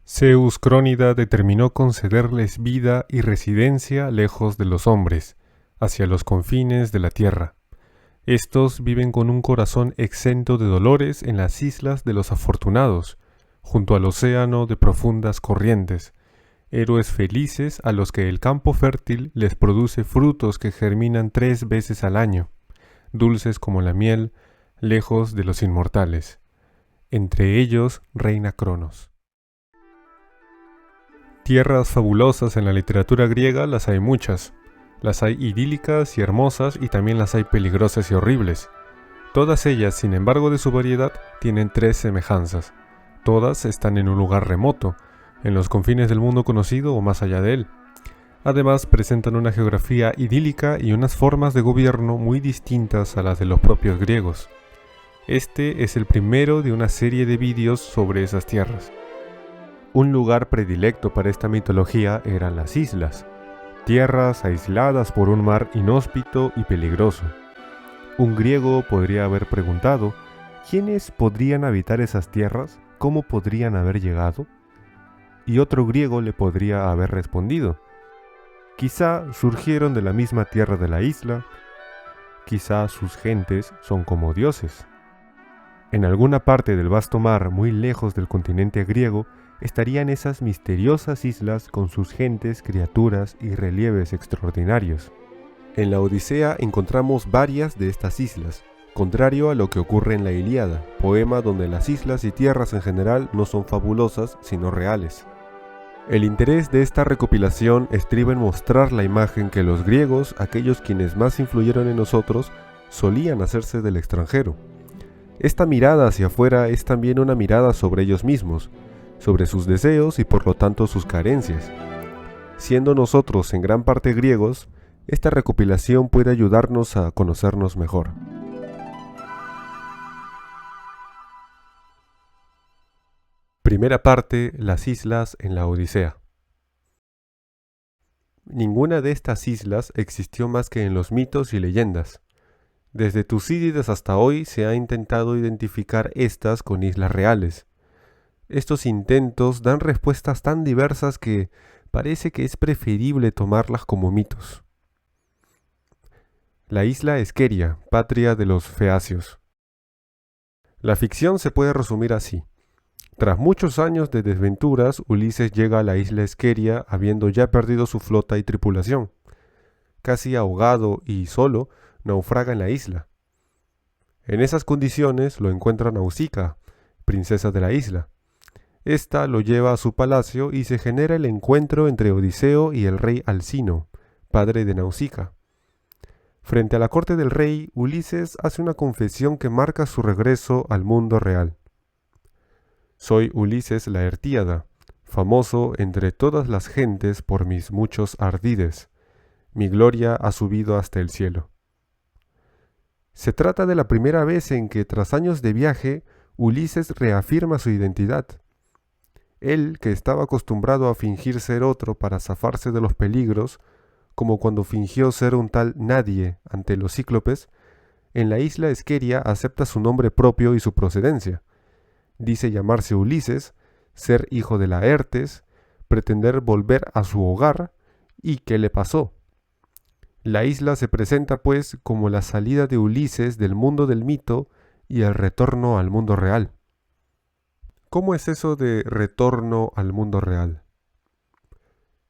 Zeus Crónida determinó concederles vida y residencia lejos de los hombres, hacia los confines de la tierra. Estos viven con un corazón exento de dolores en las islas de los afortunados, junto al océano de profundas corrientes, héroes felices a los que el campo fértil les produce frutos que germinan 3 veces al año, dulces como la miel, lejos de los inmortales. Entre ellos reina Cronos. Tierras fabulosas en la literatura griega las hay muchas. Las hay idílicas y hermosas y también las hay peligrosas y horribles. Todas ellas, sin embargo de su variedad, tienen 3 semejanzas. Todas están en un lugar remoto, en los confines del mundo conocido o más allá de él. Además, presentan una geografía idílica y unas formas de gobierno muy distintas a las de los propios griegos. Este es el primero de una serie de vídeos sobre esas tierras. Un lugar predilecto para esta mitología eran las islas, tierras aisladas por un mar inhóspito y peligroso. Un griego podría haber preguntado, ¿quiénes podrían habitar esas tierras? ¿Cómo podrían haber llegado? Y otro griego le podría haber respondido, quizá surgieron de la misma tierra de la isla, quizá sus gentes son como dioses. En alguna parte del vasto mar, muy lejos del continente griego, estarían esas misteriosas islas con sus gentes, criaturas y relieves extraordinarios. En la Odisea encontramos varias de estas islas, contrario a lo que ocurre en la Ilíada, poema donde las islas y tierras en general no son fabulosas, sino reales. El interés de esta recopilación estriba en mostrar la imagen que los griegos, aquellos quienes más influyeron en nosotros, solían hacerse del extranjero. Esta mirada hacia afuera es también una mirada sobre ellos mismos, sobre sus deseos y por lo tanto sus carencias. Siendo nosotros en gran parte griegos, esta recopilación puede ayudarnos a conocernos mejor. Primera parte: las islas en la Odisea. Ninguna de estas islas existió más que en los mitos y leyendas. Desde Tucídides hasta hoy se ha intentado identificar estas con islas reales. Estos intentos dan respuestas tan diversas que parece que es preferible tomarlas como mitos. La isla Esqueria, patria de los feacios. La ficción se puede resumir así. Tras muchos años de desventuras, Ulises llega a la isla Esqueria habiendo ya perdido su flota y tripulación. Casi ahogado y solo, naufraga en la isla. En esas condiciones lo encuentra Nausicaa, princesa de la isla. Esta lo lleva a su palacio y se genera el encuentro entre Odiseo y el rey Alcino, padre de Nausicaa. Frente a la corte del rey, Ulises hace una confesión que marca su regreso al mundo real. Soy Ulises Laertíada, famoso entre todas las gentes por mis muchos ardides. Mi gloria ha subido hasta el cielo. Se trata de la primera vez en que, tras años de viaje, Ulises reafirma su identidad. Él, que estaba acostumbrado a fingir ser otro para zafarse de los peligros, como cuando fingió ser un tal Nadie ante los cíclopes, en la isla Esqueria acepta su nombre propio y su procedencia. Dice llamarse Ulises, ser hijo de Laertes, pretender volver a su hogar, ¿y qué le pasó? La isla se presenta, pues, como la salida de Ulises del mundo del mito y el retorno al mundo real. ¿Cómo es eso de retorno al mundo real?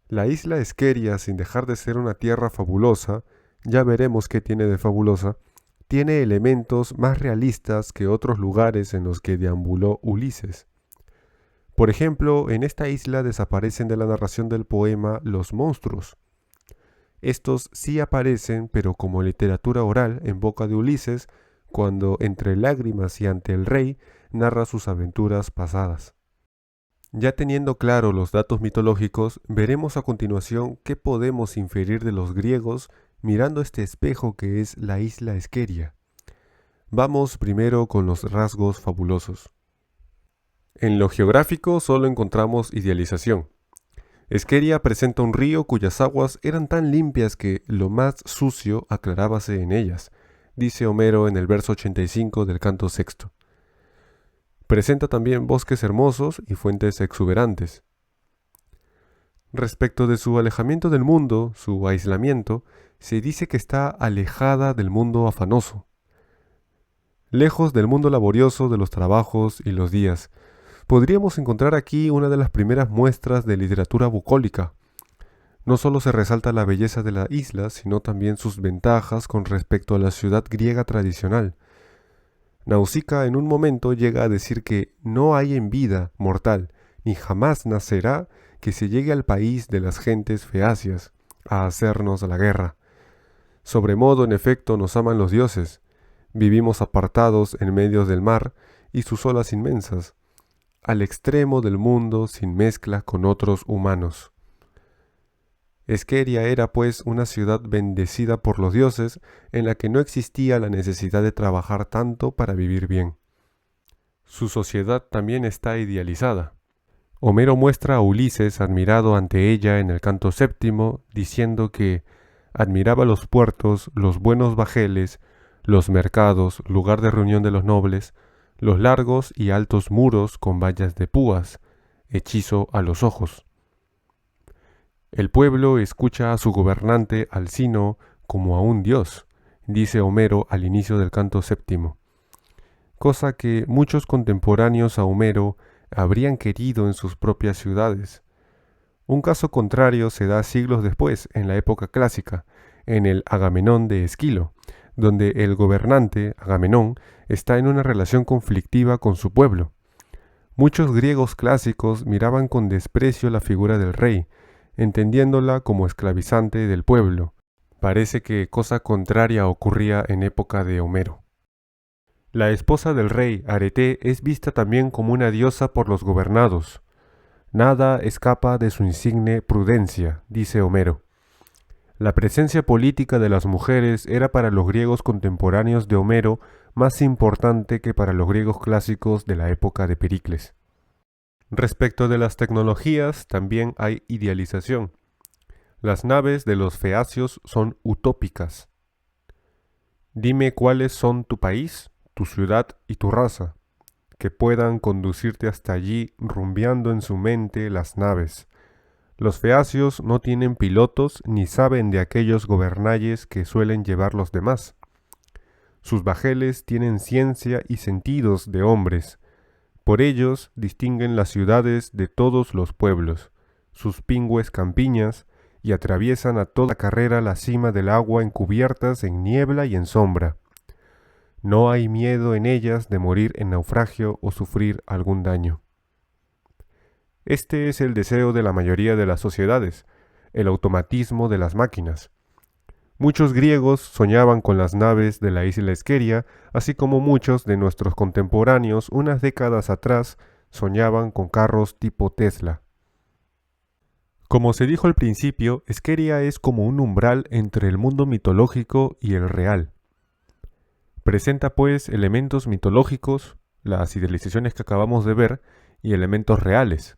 La isla Esqueria, sin dejar de ser una tierra fabulosa, ya veremos qué tiene de fabulosa, tiene elementos más realistas que otros lugares en los que deambuló Ulises. Por ejemplo, en esta isla desaparecen de la narración del poema los monstruos. Estos sí aparecen, pero como literatura oral en boca de Ulises, cuando entre lágrimas y ante el rey narra sus aventuras pasadas. Ya teniendo claro los datos mitológicos, veremos a continuación qué podemos inferir de los griegos mirando este espejo que es la isla Esqueria. Vamos primero con los rasgos fabulosos. En lo geográfico solo encontramos idealización. Esqueria presenta un río cuyas aguas eran tan limpias que lo más sucio aclarábase en ellas, dice Homero en el verso 85 del canto sexto. Presenta también bosques hermosos y fuentes exuberantes. Respecto de su alejamiento del mundo, su aislamiento, se dice que está alejada del mundo afanoso, lejos del mundo laborioso de los trabajos y los días. Podríamos encontrar aquí una de las primeras muestras de literatura bucólica. No solo se resalta la belleza de la isla, sino también sus ventajas con respecto a la ciudad griega tradicional. Nausicaa en un momento llega a decir que no hay en vida mortal, ni jamás nacerá, que se llegue al país de las gentes feacias, a hacernos la guerra. Sobremodo, en efecto, nos aman los dioses. Vivimos apartados en medio del mar y sus olas inmensas, al extremo del mundo sin mezcla con otros humanos. Esqueria era, pues, una ciudad bendecida por los dioses en la que no existía la necesidad de trabajar tanto para vivir bien. Su sociedad también está idealizada. Homero muestra a Ulises admirado ante ella en el canto séptimo, diciendo que admiraba los puertos, los buenos bajeles, los mercados, lugar de reunión de los nobles, los largos y altos muros con vallas de púas, hechizo a los ojos. El pueblo escucha a su gobernante Alcino como a un dios, dice Homero al inicio del canto séptimo, cosa que muchos contemporáneos a Homero habrían querido en sus propias ciudades. Un caso contrario se da siglos después, en la época clásica, en el Agamenón de Esquilo, donde el gobernante, Agamenón, está en una relación conflictiva con su pueblo. Muchos griegos clásicos miraban con desprecio la figura del rey, entendiéndola como esclavizante del pueblo. Parece que cosa contraria ocurría en época de Homero. La esposa del rey, Arete, es vista también como una diosa por los gobernados. Nada escapa de su insigne prudencia, dice Homero. La presencia política de las mujeres era para los griegos contemporáneos de Homero más importante que para los griegos clásicos de la época de Pericles. Respecto de las tecnologías, también hay idealización. Las naves de los feacios son utópicas. Dime cuáles son tu país, tu ciudad y tu raza, que puedan conducirte hasta allí rumbeando en su mente las naves. Los feacios no tienen pilotos ni saben de aquellos gobernalles que suelen llevar los demás. Sus bajeles tienen ciencia y sentidos de hombres. Por ellos distinguen las ciudades de todos los pueblos, sus pingües campiñas, y atraviesan a toda carrera la cima del agua encubiertas en niebla y en sombra. No hay miedo en ellas de morir en naufragio o sufrir algún daño. Este es el deseo de la mayoría de las sociedades, el automatismo de las máquinas. Muchos griegos soñaban con las naves de la isla Esqueria, así como muchos de nuestros contemporáneos unas décadas atrás soñaban con carros tipo Tesla. Como se dijo al principio, Esqueria es como un umbral entre el mundo mitológico y el real. Presenta pues elementos mitológicos, las idealizaciones que acabamos de ver, y elementos reales.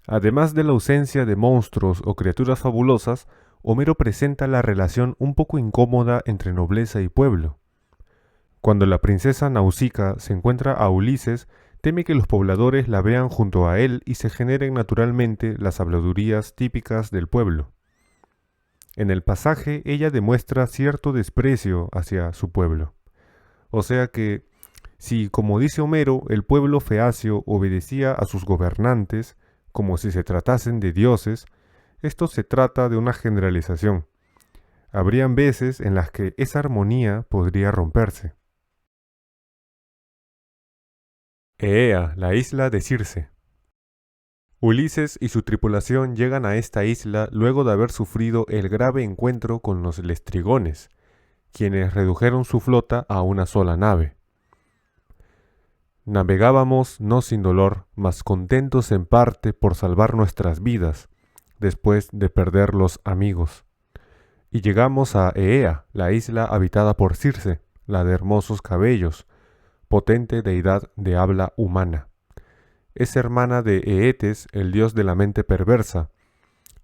Además de la ausencia de monstruos o criaturas fabulosas, Homero presenta la relación un poco incómoda entre nobleza y pueblo. Cuando la princesa Nausicaa se encuentra a Ulises, teme que los pobladores la vean junto a él y se generen naturalmente las habladurías típicas del pueblo. En el pasaje ella demuestra cierto desprecio hacia su pueblo. O sea que, si, como dice Homero, el pueblo feacio obedecía a sus gobernantes, como si se tratasen de dioses, esto se trata de una generalización. Habrían veces en las que esa armonía podría romperse. Eea, la isla de Circe. Ulises y su tripulación llegan a esta isla luego de haber sufrido el grave encuentro con los lestrigones, quienes redujeron su flota a una sola nave. Navegábamos no sin dolor, mas contentos en parte por salvar nuestras vidas, después de perder los amigos. Y llegamos a Eea, la isla habitada por Circe, la de hermosos cabellos, potente deidad de habla humana. Es hermana de Eetes, el dios de la mente perversa.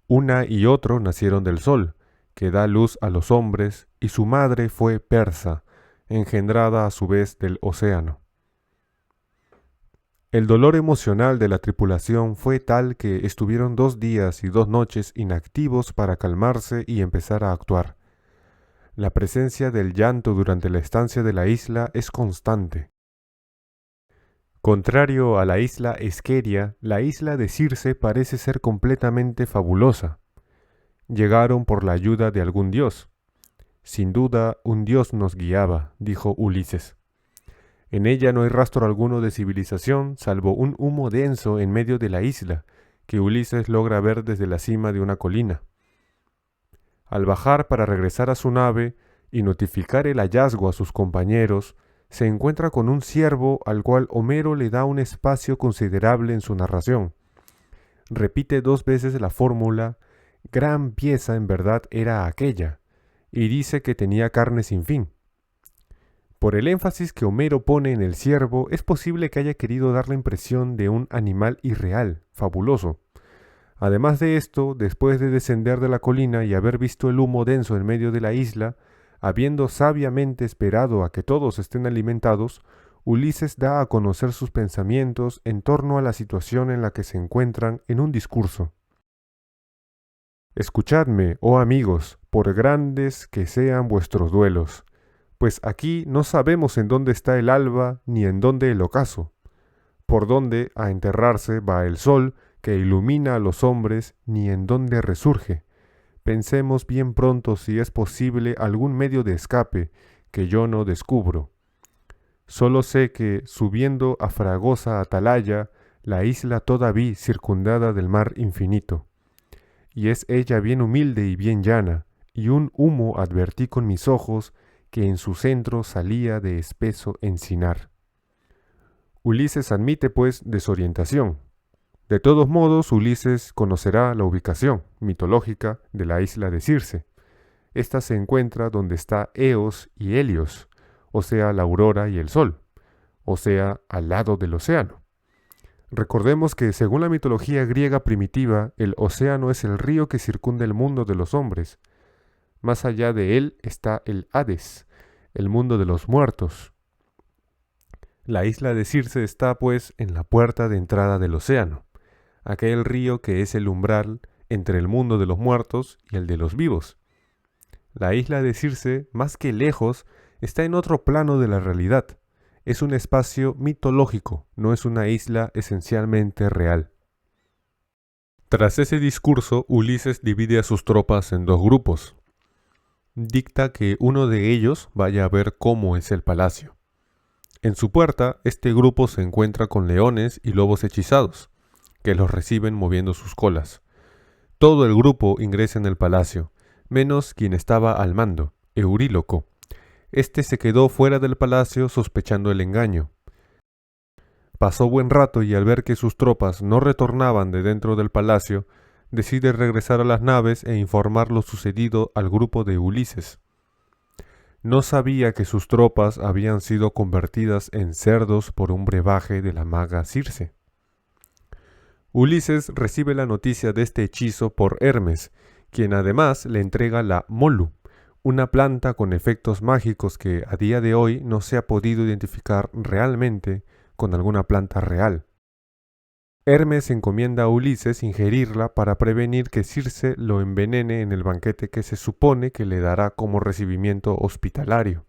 Una y otro nacieron del sol, que da luz a los hombres, y su madre fue Persa, engendrada a su vez del océano. El dolor emocional de la tripulación fue tal que estuvieron 2 días y 2 noches inactivos para calmarse y empezar a actuar. La presencia del llanto durante la estancia de la isla es constante. Contrario a la isla Esqueria, la isla de Circe parece ser completamente fabulosa. Llegaron por la ayuda de algún dios. Sin duda, un dios nos guiaba, dijo Ulises. En ella no hay rastro alguno de civilización, salvo un humo denso en medio de la isla, que Ulises logra ver desde la cima de una colina. Al bajar para regresar a su nave y notificar el hallazgo a sus compañeros, se encuentra con un ciervo al cual Homero le da un espacio considerable en su narración. Repite 2 veces la fórmula, gran pieza en verdad era aquella, y dice que tenía carne sin fin. Por el énfasis que Homero pone en el ciervo, es posible que haya querido dar la impresión de un animal irreal, fabuloso. Además de esto, después de descender de la colina y haber visto el humo denso en medio de la isla, habiendo sabiamente esperado a que todos estén alimentados, Ulises da a conocer sus pensamientos en torno a la situación en la que se encuentran en un discurso. Escuchadme, oh amigos, por grandes que sean vuestros duelos, pues aquí no sabemos en dónde está el alba ni en dónde el ocaso, por dónde a enterrarse va el sol que ilumina a los hombres ni en dónde resurge. Pensemos bien pronto si es posible algún medio de escape que yo no descubro. Solo sé que, subiendo a fragosa atalaya, la isla toda vi circundada del mar infinito. Y es ella bien humilde y bien llana, y un humo advertí con mis ojos que en su centro salía de espeso encinar. Ulises admite, pues, desorientación. De todos modos, Ulises conocerá la ubicación mitológica de la isla de Circe. Esta se encuentra donde está Eos y Helios, o sea, la aurora y el sol, o sea, al lado del océano. Recordemos que, según la mitología griega primitiva, el océano es el río que circunda el mundo de los hombres. Más allá de él está el Hades, el mundo de los muertos. La isla de Circe está, pues, en la puerta de entrada del océano, aquel río que es el umbral entre el mundo de los muertos y el de los vivos. La isla de Circe, más que lejos, está en otro plano de la realidad. Es un espacio mitológico, no es una isla esencialmente real. Tras ese discurso, Ulises divide a sus tropas en 2 grupos. Dicta que uno de ellos vaya a ver cómo es el palacio. En su puerta, este grupo se encuentra con leones y lobos hechizados, que los reciben moviendo sus colas. Todo el grupo ingresa en el palacio, menos quien estaba al mando, Euríloco. Este se quedó fuera del palacio sospechando el engaño. Pasó buen rato y al ver que sus tropas no retornaban de dentro del palacio, decide regresar a las naves e informar lo sucedido al grupo de Ulises. No sabía que sus tropas habían sido convertidas en cerdos por un brebaje de la maga Circe. Ulises recibe la noticia de este hechizo por Hermes, quien además le entrega la Molu, una planta con efectos mágicos que a día de hoy no se ha podido identificar realmente con alguna planta real. Hermes encomienda a Ulises ingerirla para prevenir que Circe lo envenene en el banquete que se supone que le dará como recibimiento hospitalario.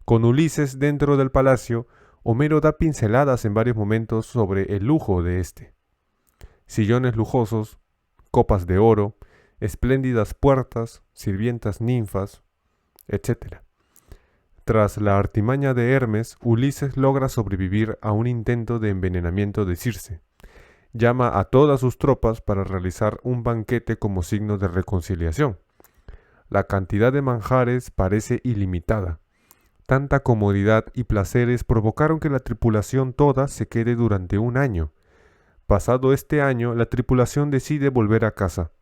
Con Ulises dentro del palacio, Homero da pinceladas en varios momentos sobre el lujo de este. Sillones lujosos, copas de oro, espléndidas puertas, sirvientas ninfas, etc. Tras la artimaña de Hermes, Ulises logra sobrevivir a un intento de envenenamiento de Circe. Llama a todas sus tropas para realizar un banquete como signo de reconciliación. La cantidad de manjares parece ilimitada. Tanta comodidad y placeres provocaron que la tripulación toda se quede durante un año. Pasado este año, la tripulación decide volver a casa.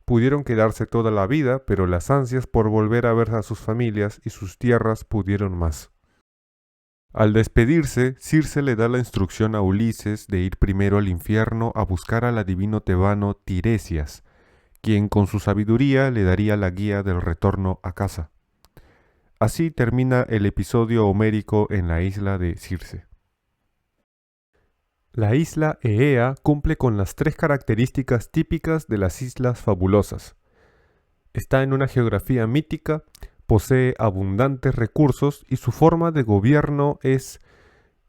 Pudieron quedarse toda la vida, pero las ansias por volver a ver a sus familias y sus tierras pudieron más. Al despedirse, Circe le da la instrucción a Ulises de ir primero al infierno a buscar al adivino tebano Tiresias, quien con su sabiduría le daría la guía del retorno a casa. Así termina el episodio homérico en la isla de Circe. La isla Eea cumple con las 3 características típicas de las islas fabulosas. Está en una geografía mítica, posee abundantes recursos y su forma de gobierno es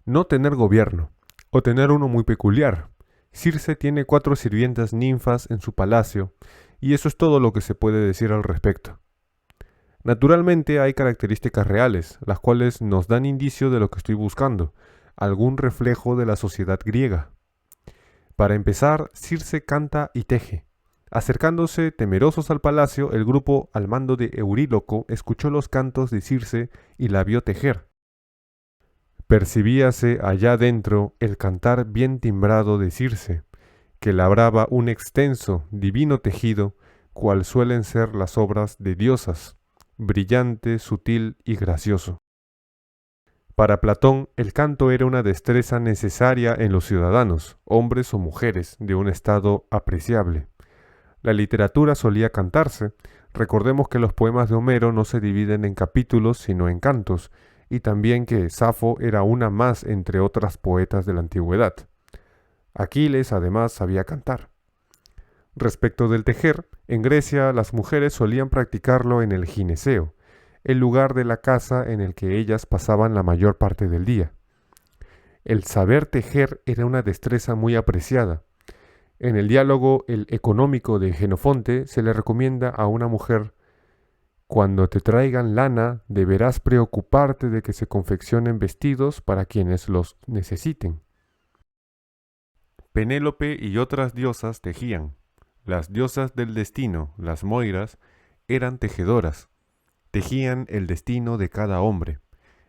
no tener gobierno, o tener uno muy peculiar. Circe tiene 4 sirvientas ninfas en su palacio, y eso es todo lo que se puede decir al respecto. Naturalmente hay características reales, las cuales nos dan indicio de lo que estoy buscando, algún reflejo de la sociedad griega. Para empezar, Circe canta y teje. Acercándose temerosos al palacio, el grupo al mando de Euríloco escuchó los cantos de Circe y la vio tejer. Percibíase allá dentro el cantar bien timbrado de Circe, que labraba un extenso, divino tejido, cual suelen ser las obras de diosas, brillante, sutil y gracioso. Para Platón, el canto era una destreza necesaria en los ciudadanos, hombres o mujeres, de un estado apreciable. La literatura solía cantarse. Recordemos que los poemas de Homero no se dividen en capítulos, sino en cantos, y también que Safo era una más entre otras poetas de la antigüedad. Aquiles, además, sabía cantar. Respecto del tejer, en Grecia las mujeres solían practicarlo en el gineceo, el lugar de la casa en el que ellas pasaban la mayor parte del día. El saber tejer era una destreza muy apreciada. En el diálogo El económico de Jenofonte se le recomienda a una mujer: cuando te traigan lana, deberás preocuparte de que se confeccionen vestidos para quienes los necesiten. Penélope y otras diosas tejían. Las diosas del destino, las Moiras, eran tejedoras. Tejían el destino de cada hombre.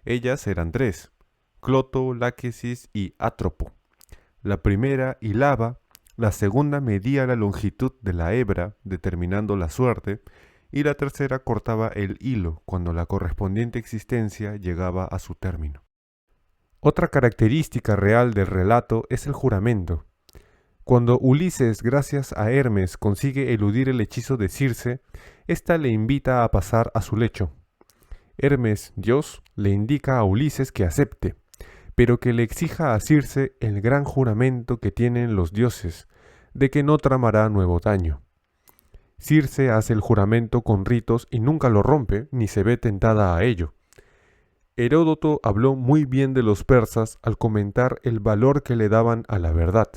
Ellas eran 3, Cloto, Láquesis y Átropo. La primera hilaba, la segunda medía la longitud de la hebra, determinando la suerte, y la tercera cortaba el hilo cuando la correspondiente existencia llegaba a su término. Otra característica real del relato es el juramento. Cuando Ulises, gracias a Hermes, consigue eludir el hechizo de Circe, ésta le invita a pasar a su lecho. Hermes, Dios, le indica a Ulises que acepte, pero que le exija a Circe el gran juramento que tienen los dioses, de que no tramará nuevo daño. Circe hace el juramento con ritos y nunca lo rompe, ni se ve tentada a ello. Heródoto habló muy bien de los persas al comentar el valor que le daban a la verdad.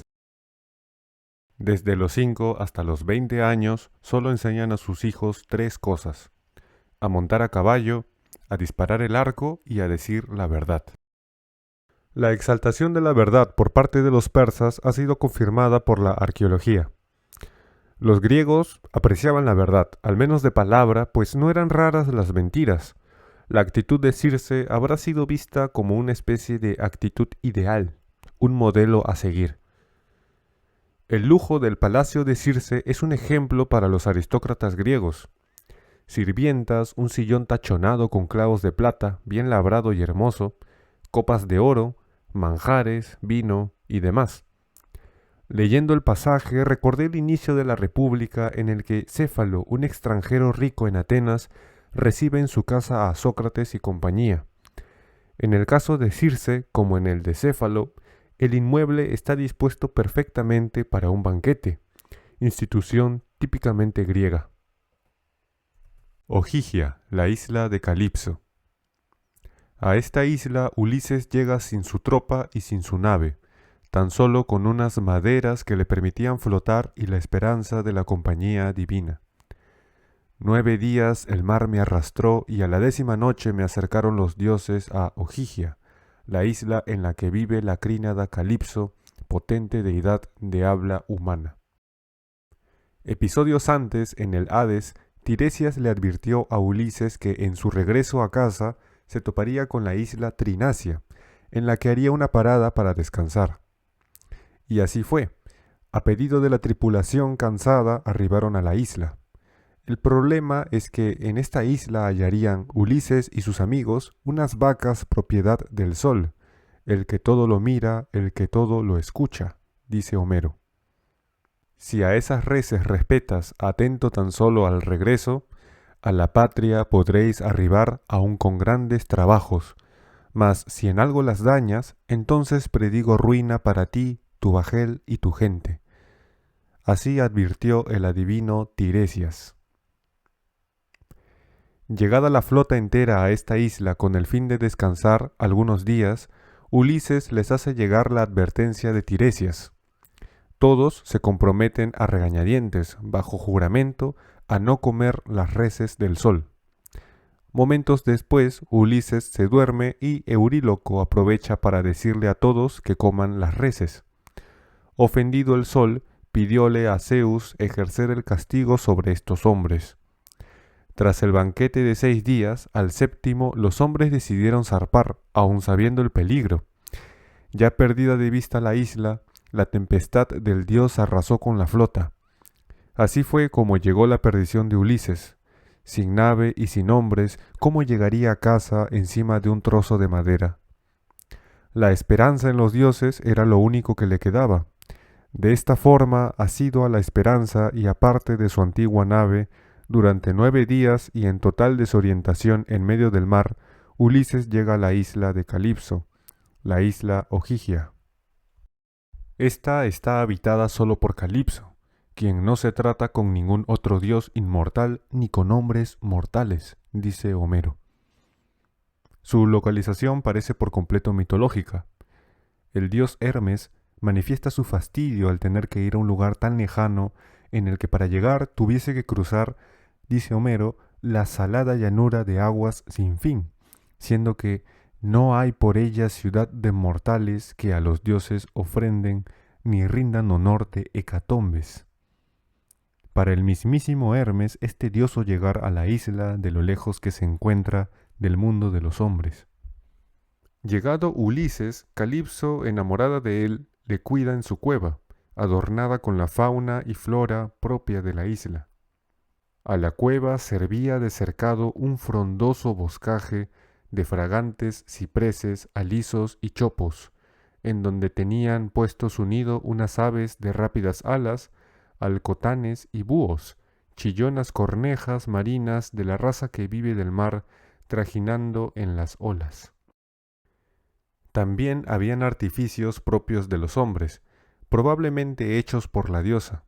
Desde los 5 hasta los 20 años solo enseñan a sus hijos 3 cosas: a montar a caballo, a disparar el arco y a decir la verdad. La exaltación de la verdad por parte de los persas ha sido confirmada por la arqueología. Los griegos apreciaban la verdad, al menos de palabra, pues no eran raras las mentiras. La actitud de Circe habrá sido vista como una especie de actitud ideal, un modelo a seguir. El lujo del palacio de Circe es un ejemplo para los aristócratas griegos. Sirvientas, un sillón tachonado con clavos de plata, bien labrado y hermoso, copas de oro, manjares, vino y demás. Leyendo el pasaje, recordé el inicio de la República en el que Céfalo, un extranjero rico en Atenas, recibe en su casa a Sócrates y compañía. En el caso de Circe, como en el de Céfalo, el inmueble está dispuesto perfectamente para un banquete, institución típicamente griega. Ogygia, la isla de Calipso. A esta isla Ulises llega sin su tropa y sin su nave, tan solo con unas maderas que le permitían flotar y la esperanza de la compañía divina. 9 días el mar me arrastró y a la 10ª noche me acercaron los dioses a Ogygia, la isla en la que vive la crínada Calipso, potente deidad de habla humana. Episodios antes, en el Hades, Tiresias le advirtió a Ulises que en su regreso a casa se toparía con la isla Trinacia, en la que haría una parada para descansar. Y así fue. A pedido de la tripulación cansada, arribaron a la isla. El problema es que en esta isla hallarían Ulises y sus amigos unas vacas propiedad del sol, el que todo lo mira, el que todo lo escucha, dice Homero. Si a esas reses respetas, atento tan solo al regreso, a la patria podréis arribar aun con grandes trabajos, mas si en algo las dañas, entonces predigo ruina para ti tu bajel y tu gente. Así advirtió el adivino Tiresias. Llegada la flota entera a esta isla con el fin de descansar algunos días, Ulises les hace llegar la advertencia de Tiresias. Todos se comprometen a regañadientes, bajo juramento, a no comer las reses del sol. Momentos después, Ulises se duerme y Euríloco aprovecha para decirle a todos que coman las reses. Ofendido el sol, pidióle a Zeus ejercer el castigo sobre estos hombres. Tras el banquete de 6 días, al séptimo los hombres decidieron zarpar, aun sabiendo el peligro. Ya perdida de vista la isla, la tempestad del dios arrasó con la flota. Así fue como llegó la perdición de Ulises. Sin nave y sin hombres, ¿cómo llegaría a casa encima de un trozo de madera? La esperanza en los dioses era lo único que le quedaba. De esta forma, asido a la esperanza y aparte de su antigua nave, durante 9 días y en total desorientación en medio del mar, Ulises llega a la isla de Calipso, la isla Ogygia. Esta está habitada solo por Calipso, quien no se trata con ningún otro dios inmortal ni con hombres mortales, dice Homero. Su localización parece por completo mitológica. El dios Hermes manifiesta su fastidio al tener que ir a un lugar tan lejano en el que para llegar tuviese que cruzar, dice Homero, la salada llanura de aguas sin fin, siendo que no hay por ella ciudad de mortales que a los dioses ofrenden ni rindan honor de hecatombes. Para el mismísimo Hermes es tedioso llegar a la isla de lo lejos que se encuentra del mundo de los hombres. Llegado Ulises, Calipso, enamorada de él, le cuida en su cueva, adornada con la fauna y flora propia de la isla. A la cueva servía de cercado un frondoso boscaje de fragantes cipreses, alisos y chopos, en donde tenían puesto su nido unas aves de rápidas alas, alcotanes y búhos, chillonas cornejas marinas de la raza que vive del mar, trajinando en las olas. También habían artificios propios de los hombres, probablemente hechos por la diosa.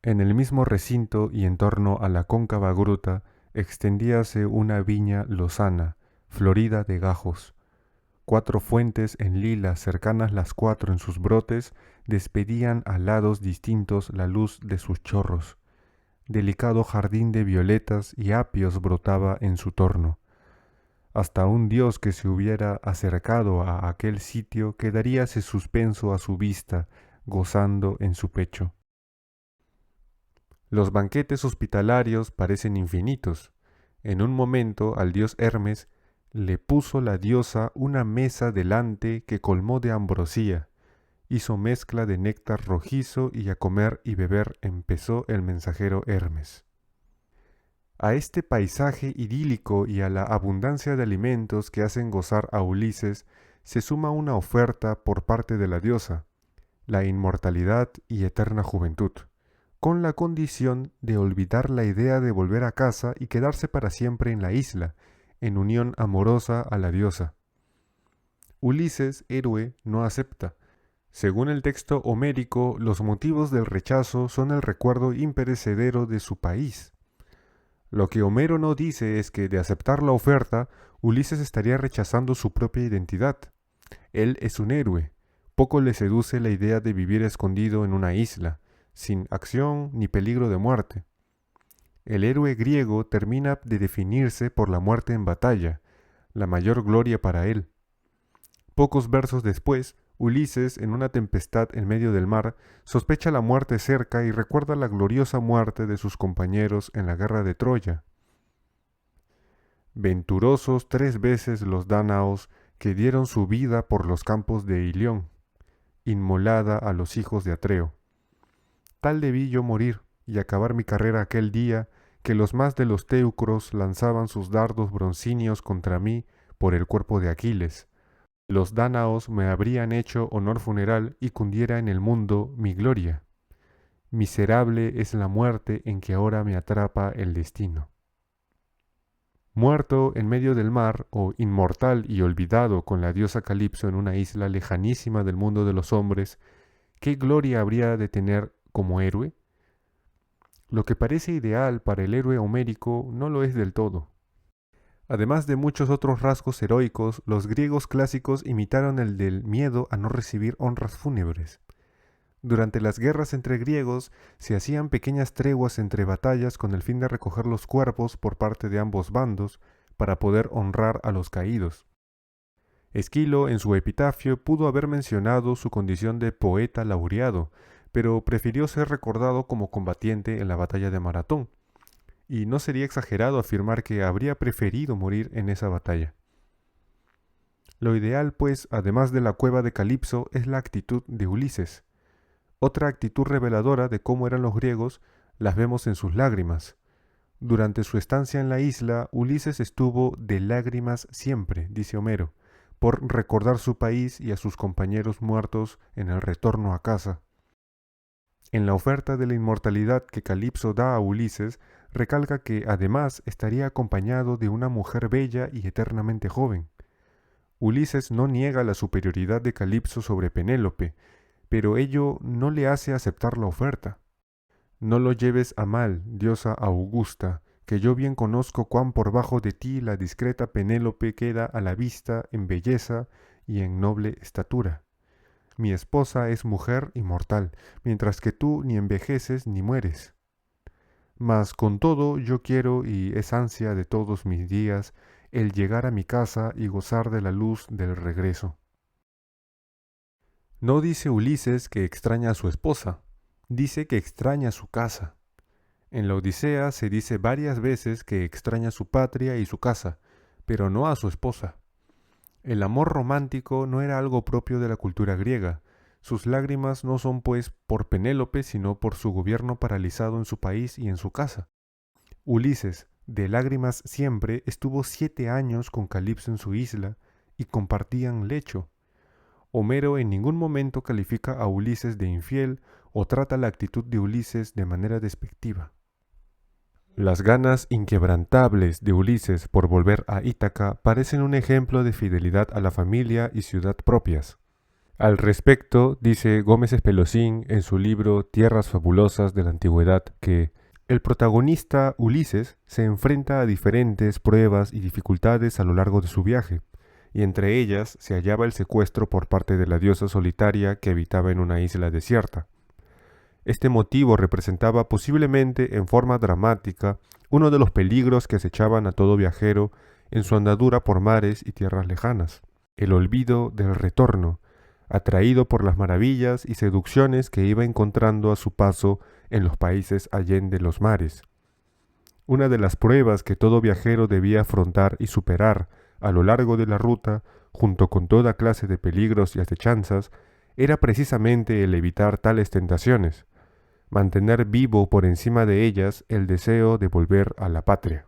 En el mismo recinto y en torno a la cóncava gruta extendíase una viña lozana, florida de gajos. 4 fuentes en lila, cercanas las 4 en sus brotes, despedían a lados distintos la luz de sus chorros. Delicado jardín de violetas y apios brotaba en su torno. Hasta un dios que se hubiera acercado a aquel sitio quedaríase suspenso a su vista, gozando en su pecho. Los banquetes hospitalarios parecen infinitos. En un momento al dios Hermes le puso la diosa una mesa delante que colmó de ambrosía, hizo mezcla de néctar rojizo y a comer y beber empezó el mensajero Hermes. A este paisaje idílico y a la abundancia de alimentos que hacen gozar a Ulises se suma una oferta por parte de la diosa, la inmortalidad y eterna juventud, con la condición de olvidar la idea de volver a casa y quedarse para siempre en la isla, en unión amorosa a la diosa. Ulises, héroe, no acepta. Según el texto homérico, los motivos del rechazo son el recuerdo imperecedero de su país. Lo que Homero no dice es que, de aceptar la oferta, Ulises estaría rechazando su propia identidad. Él es un héroe. Poco le seduce la idea de vivir escondido en una isla, sin acción ni peligro de muerte. El héroe griego termina de definirse por la muerte en batalla, la mayor gloria para él. Pocos versos después, Ulises, en una tempestad en medio del mar, sospecha la muerte cerca y recuerda la gloriosa muerte de sus compañeros en la guerra de Troya. Venturosos 3 veces los dánaos que dieron su vida por los campos de Ilión, inmolada a los hijos de Atreo. Tal debí yo morir y acabar mi carrera aquel día que los más de los teucros lanzaban sus dardos broncíneos contra mí por el cuerpo de Aquiles. Los dánaos me habrían hecho honor funeral y cundiera en el mundo mi gloria. Miserable es la muerte en que ahora me atrapa el destino. Muerto en medio del mar, o inmortal y olvidado con la diosa Calipso en una isla lejanísima del mundo de los hombres, ¿qué gloria habría de tener como héroe? Lo que parece ideal para el héroe homérico no lo es del todo. Además de muchos otros rasgos heroicos, los griegos clásicos imitaron el del miedo a no recibir honras fúnebres. Durante las guerras entre griegos se hacían pequeñas treguas entre batallas con el fin de recoger los cuerpos por parte de ambos bandos para poder honrar a los caídos. Esquilo en su epitafio pudo haber mencionado su condición de poeta laureado, pero prefirió ser recordado como combatiente en la batalla de Maratón, y no sería exagerado afirmar que habría preferido morir en esa batalla. Lo ideal, pues, además de la cueva de Calipso, es la actitud de Ulises. Otra actitud reveladora de cómo eran los griegos las vemos en sus lágrimas. Durante su estancia en la isla, Ulises estuvo de lágrimas siempre, dice Homero, por recordar su país y a sus compañeros muertos en el retorno a casa. En la oferta de la inmortalidad que Calipso da a Ulises, recalca que además estaría acompañado de una mujer bella y eternamente joven. Ulises no niega la superioridad de Calipso sobre Penélope, pero ello no le hace aceptar la oferta. No lo lleves a mal, diosa augusta, que yo bien conozco cuán por bajo de ti la discreta Penélope queda a la vista en belleza y en noble estatura. Mi esposa es mujer inmortal, mientras que tú ni envejeces ni mueres. Mas con todo yo quiero, y es ansia de todos mis días, el llegar a mi casa y gozar de la luz del regreso. No dice Ulises que extraña a su esposa, dice que extraña su casa. En la Odisea se dice varias veces que extraña su patria y su casa, pero no a su esposa. El amor romántico no era algo propio de la cultura griega. Sus lágrimas no son pues por Penélope, sino por su gobierno paralizado en su país y en su casa. Ulises, de lágrimas siempre, estuvo 7 años con Calipso en su isla y compartían lecho. Homero en ningún momento califica a Ulises de infiel o trata la actitud de Ulises de manera despectiva. Las ganas inquebrantables de Ulises por volver a Ítaca parecen un ejemplo de fidelidad a la familia y ciudad propias. Al respecto, dice Gómez Espelosín en su libro Tierras fabulosas de la Antigüedad que el protagonista Ulises se enfrenta a diferentes pruebas y dificultades a lo largo de su viaje, y entre ellas se hallaba el secuestro por parte de la diosa solitaria que habitaba en una isla desierta. Este motivo representaba posiblemente en forma dramática uno de los peligros que acechaban a todo viajero en su andadura por mares y tierras lejanas, el olvido del retorno, atraído por las maravillas y seducciones que iba encontrando a su paso en los países allende los mares. Una de las pruebas que todo viajero debía afrontar y superar a lo largo de la ruta, junto con toda clase de peligros y acechanzas, era precisamente el evitar tales tentaciones, mantener vivo por encima de ellas el deseo de volver a la patria.